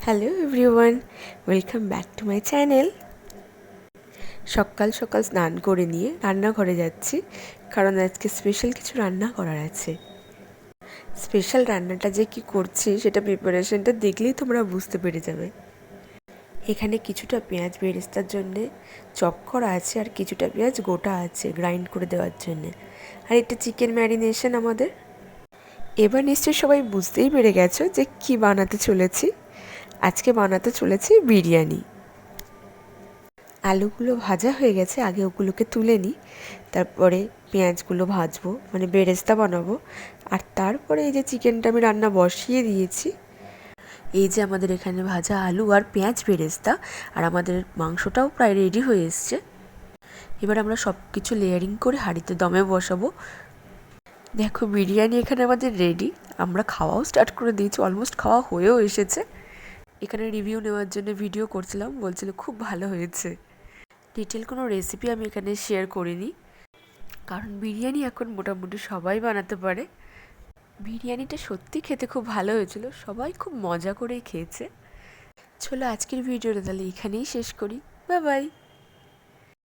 Hello everyone, welcome back to my channel. সকাল সকাল স্নান করে নিয়ে রান্নাঘরে যাচ্ছি, কারণ আজকে স্পেশাল কিছু রান্না করার আছে। স্পেশাল রান্নাটা যে কি করছি সেটা প্রিপারেশনটা দেখলেই তোমরা বুঝতে পেরে যাবে। এখানে কিছুটা পেঁয়াজ বেরেস্তার জন্যে চপ করা আছে, আর কিছুটা পেঁয়াজ গোটা আছে গ্রাইন্ড করে দেওয়ার জন্যে, আর এটা চিকেন ম্যারিনেশন আমাদের। এবার নিশ্চয়ই সবাই বুঝতেই পেরে গেছো যে কি বানাতে চলেছি। আজকে বানাতে চলেছি বিরিয়ানি। আলুগুলো ভাজা হয়ে গেছে, আগে ওগুলোকে তুলে নিই, তারপরে পেঁয়াজগুলো ভাজবো, মানে বেরেস্তা বানাবো। আর তারপরে এই যে চিকেনটা আমি রান্না বসিয়ে দিয়েছি। এই যে আমাদের এখানে ভাজা আলু আর পেঁয়াজ বেরেস্তা, আর আমাদের মাংসটাও প্রায় রেডি হয়ে এসছে। এবার আমরা সব কিছু লেয়ারিং করে হাঁড়িতে দমে বসাবো। দেখো বিরিয়ানি এখানে আমাদের রেডি, আমরা খাওয়াও স্টার্ট করে দিয়েছি, অলমোস্ট খাওয়া হয়েও এসেছে। এখানে রিভিউ নেওয়ার জন্য ভিডিও করছিলাম, বলছিল খুব ভালো হয়েছে। ডিটেল কোনো রেসিপি আমি এখানে শেয়ার করিনি, কারণ বিরিয়ানি এখন মোটামুটি সবাই বানাতে পারে। বিরিয়ানিটা সত্যি খেতে খুব ভালো হয়েছিল, সবাই খুব মজা করেই খেয়েছে। চলো আজকের ভিডিওটা তাহলে এখানেই শেষ করি। Bye bye.